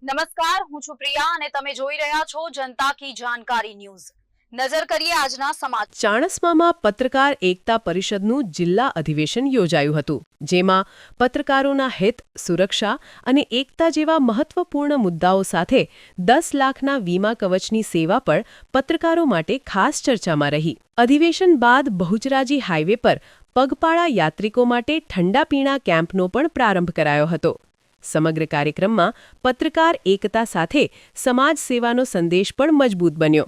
નમસ્કાર, હું છું પ્રિયા અને તમે જોઈ રહ્યા છો જનતા કી જાણકારી ન્યૂઝ। નજર કરીએ આજના સમાચાર। ચાણસ્મામાં પત્રકાર એકતા પરિષદનું જિલ્લા અધિવેશન યોજાયું હતું, જેમાં પત્રકારોના હિત, સુરક્ષા અને એકતા જેવા મહત્વપૂર્ણ મુદ્દાઓ સાથે 10 લાખના વીમા કવચની સેવા પણ પત્રકારો માટે ખાસ ચર્ચામાં રહી। અધિવેશન બાદ બહુચરાજી હાઈવે પર પગપાળા યાત્રિકો માટે ઠંડા પીણા કેમ્પનો પણ પ્રારંભ કરાયો હતો। સમગ્ર કાર્યક્રમમાં પત્રકાર એકતા સાથે સમાજ સેવાનો સંદેશ પણ મજબૂત બન્યો।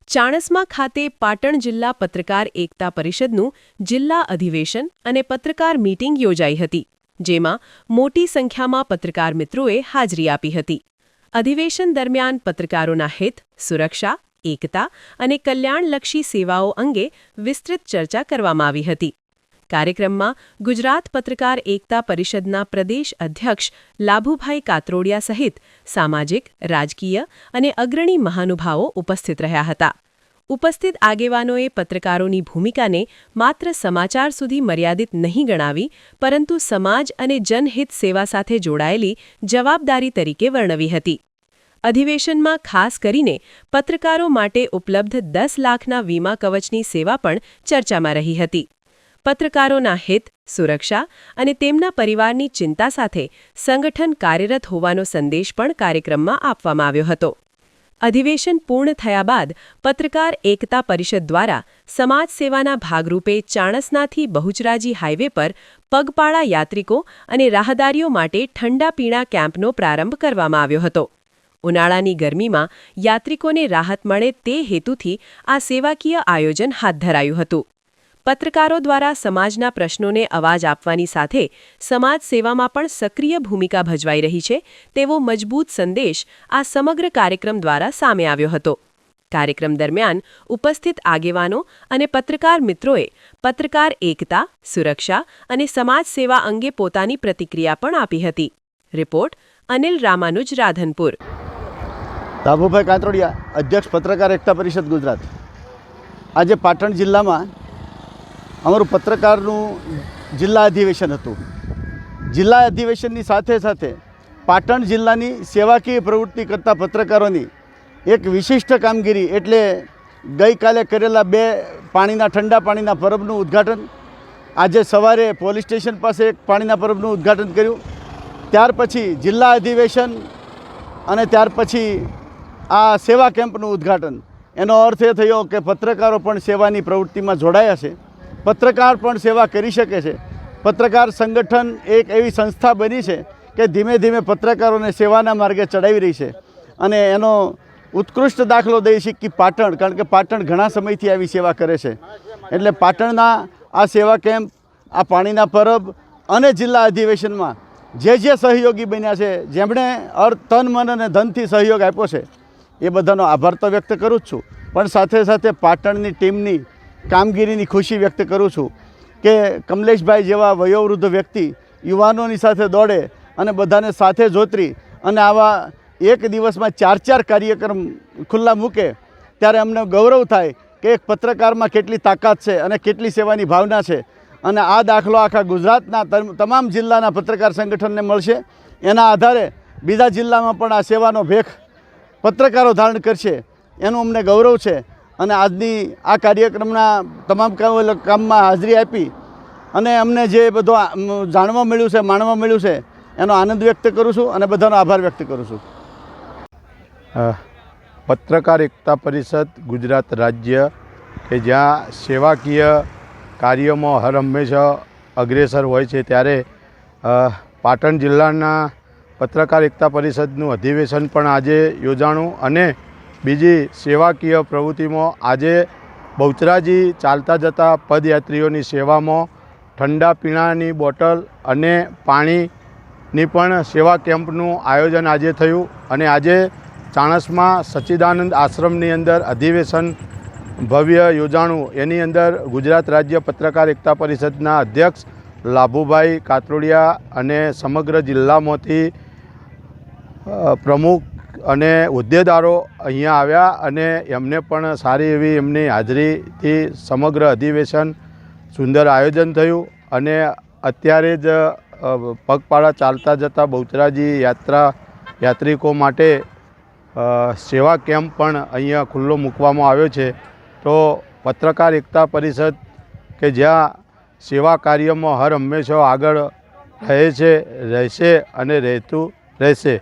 ચાણસ્મા ખાતે પાટણ જિલ્લા પત્રકાર એકતા પરિષદનું જિલ્લા અધિવેશન અને પત્રકાર મીટિંગ યોજાઈ હતી, જેમાં મોટી સંખ્યામાં પત્રકાર મિત્રોએ હાજરી આપી હતી। અધિવેશન દરમિયાન પત્રકારોના હિત, સુરક્ષા, એકતા અને કલ્યાણલક્ષી સેવાઓ અંગે વિસ્તૃત ચર્ચા કરવામાં આવી હતી। કાર્યક્રમમાં ગુજરાત પત્રકાર એકતા પરિષદના પ્રદેશ અધ્યક્ષ લાભુભાઈ કાત્રોડિયા સહિત સામાજિક, રાજકીય અને અગ્રણી મહાનુભાવો ઉપસ્થિત રહ્યા હતા। ઉપસ્થિત આગેવાનોએ પત્રકારોની ભૂમિકાને માત્ર સમાચાર સુધી મર્યાદિત નહીં ગણાવી, પરંતુ સમાજ અને જનહિત સેવા સાથે જોડાયેલી જવાબદારી તરીકે વર્ણવી હતી। અધિવેશનમાં ખાસ કરીને પત્રકારો માટે ઉપલબ્ધ 10 લાખના વીમા કવચની સેવા પણ ચર્ચામાં રહી હતી। પત્રકારોના હિત, સુરક્ષા અને તેમના પરિવારની ચિંતા સાથે સંગઠન કાર્યરત હોવાનો સંદેશ પણ કાર્યક્રમમાં આપવામાં આવ્યો હતો। અધિવેશન પૂર્ણ થયા બાદ પત્રકાર એકતા પરિષદ દ્વારા સમાજ સેવાના ભાગરૂપે ચાણસ્માથી બહુચરાજી હાઈવે પર પગપાળા યાત્રિકો અને રાહદારીઓ માટે ઠંડા પીણા કેમ્પનો પ્રારંભ કરવામાં આવ્યો હતો। ઉનાળાની ગરમીમાં યાત્રિકોને રાહત મળે તે હેતુથી આ સેવાકીય આયોજન હાથ ધરાયું હતું। પત્રકારો દ્વારા સમાજના પ્રશ્નોને અવાજ આપવાની સાથે સમાજ સેવામાં પણ સક્રિય ભૂમિકા ભજવાઈ રહી છે તેવો મજબૂત સંદેશ આ સમગ્ર કાર્યક્રમ દ્વારા સામે આવ્યો હતો। કાર્યક્રમ દરમિયાન ઉપસ્થિત આગેવાનો અને પત્રકાર મિત્રોએ પત્રકાર એકતા, સુરક્ષા અને સમાજ સેવા અંગે પોતાની પ્રતિક્રિયા પણ આપી હતી। રિપોર્ટ અનિલ રામાનુજ, રાધનપુર। લાભુભાઈ કાત્રોડિયા, અધ્યક્ષ પત્રકાર એકતા પરિષદ ગુજરાત। આજે પાટણ જિલ્લામાં અમારું પત્રકારનું જિલ્લા અધિવેશન હતું। જિલ્લા અધિવેશનની સાથે સાથે પાટણ જિલ્લાની સેવાકીય પ્રવૃત્તિ કરતા પત્રકારોની એક વિશિષ્ટ કામગીરી એટલે ગઈકાલે કરેલા 2 ઠંડા પાણીના પરબનું ઉદ્ઘાટન, આજે સવારે પોલીસ સ્ટેશન પાસે એક પાણીના પરબનું ઉદ્ઘાટન કર્યું, ત્યાર પછી જિલ્લા અધિવેશન અને ત્યાર પછી આ સેવા કેમ્પનું ઉદ્ઘાટન। એનો અર્થ એ થયો કે પત્રકારો પણ સેવાની પ્રવૃત્તિમાં જોડાયા છે, પત્રકાર પણ સેવા કરી શકે છે। પત્રકાર સંગઠન એક એવી સંસ્થા બની છે કે ધીમે ધીમે પત્રકારોને સેવાના માર્ગે ચડાવી રહી છે અને એનો ઉત્કૃષ્ટ દાખલો દઈ શકી પાટણ, કારણ કે પાટણ ઘણા સમયથી આવી સેવા કરે છે। એટલે પાટણના આ સેવા કેમ્પ, આ પાણીના પરબ અને જિલ્લા અધિવેશનમાં જે સહયોગી બન્યા છે, જેમણે તન, મન અને ધનથી સહયોગ આપ્યો છે, એ બધાનો આભાર તો વ્યક્ત કરું જ છું, પણ સાથે સાથે પાટણની ટીમની કામગીરીની ખુશી વ્યક્ત કરું છું કે કમલેશભાઈ જેવા વયોવૃદ્ધ વ્યક્તિ યુવાનોની સાથે દોડે અને બધાને સાથે જોતરી અને આવા એક દિવસમાં 4 કાર્યક્રમ ખુલ્લા મૂકે, ત્યારે અમને ગૌરવ થાય કે એક પત્રકારમાં કેટલી તાકાત છે અને કેટલી સેવાની ભાવના છે। અને આ દાખલો આખા ગુજરાતના તમામ જિલ્લાના પત્રકાર સંગઠનને મળશે। એના આધારે બીજા જિલ્લામાં પણ આ સેવાનો ભેખ પત્રકારો ધારણ કરશે, એનું અમને ગૌરવ છે। અને આજની આ કાર્યક્રમના તમામ કામમાં હાજરી આપી અને અમને જે બધું જાણવા મળ્યું છે, માણવા મળ્યું છે, એનો આનંદ વ્યક્ત કરું છું અને બધાનો આભાર વ્યક્ત કરું છું। પત્રકાર એકતા પરિષદ ગુજરાત રાજ્ય કે જ્યાં સેવાકીય કાર્યોમાં હર હંમેશા અગ્રેસર હોય છે, ત્યારે પાટણ જિલ્લાના પત્રકાર એકતા પરિષદનું અધિવેશન પણ આજે યોજાણું અને બીજી સેવાકીય પ્રવૃત્તિમાં આજે બહુચરાજી ચાલતા જતા પદયાત્રીઓની સેવામાં ઠંડા પીણાની બોટલ અને પાણીની પણ સેવા કેમ્પનું આયોજન આજે થયું। અને આજે ચાણસ્મા સચ્ચિદાનંદ આશ્રમની અંદર અધિવેશન ભવ્ય યોજાણું। એની અંદર ગુજરાત રાજ્ય પત્રકાર એકતા પરિષદના અધ્યક્ષ લાભુભાઈ કાત્રોડિયા અને સમગ્ર જિલ્લામાંથી પ્રમુખ અને હોદ્દેદારો અહીંયા આવ્યા અને એમને પણ સારી એવી એમની હાજરીથી સમગ્ર અધિવેશન સુંદર આયોજન થયું અને અત્યારે જ પગપાળા ચાલતા જતા બહુચરાજી યાત્રિકો માટે સેવા કેમ્પ પણ અહીંયા ખુલ્લો મૂકવામાં આવ્યો છે. તો પત્રકાર એકતા પરિષદ કે જ્યાં સેવા કાર્યમાં હર હંમેશા આગળ રહેશે અને રહેતું રહેશે.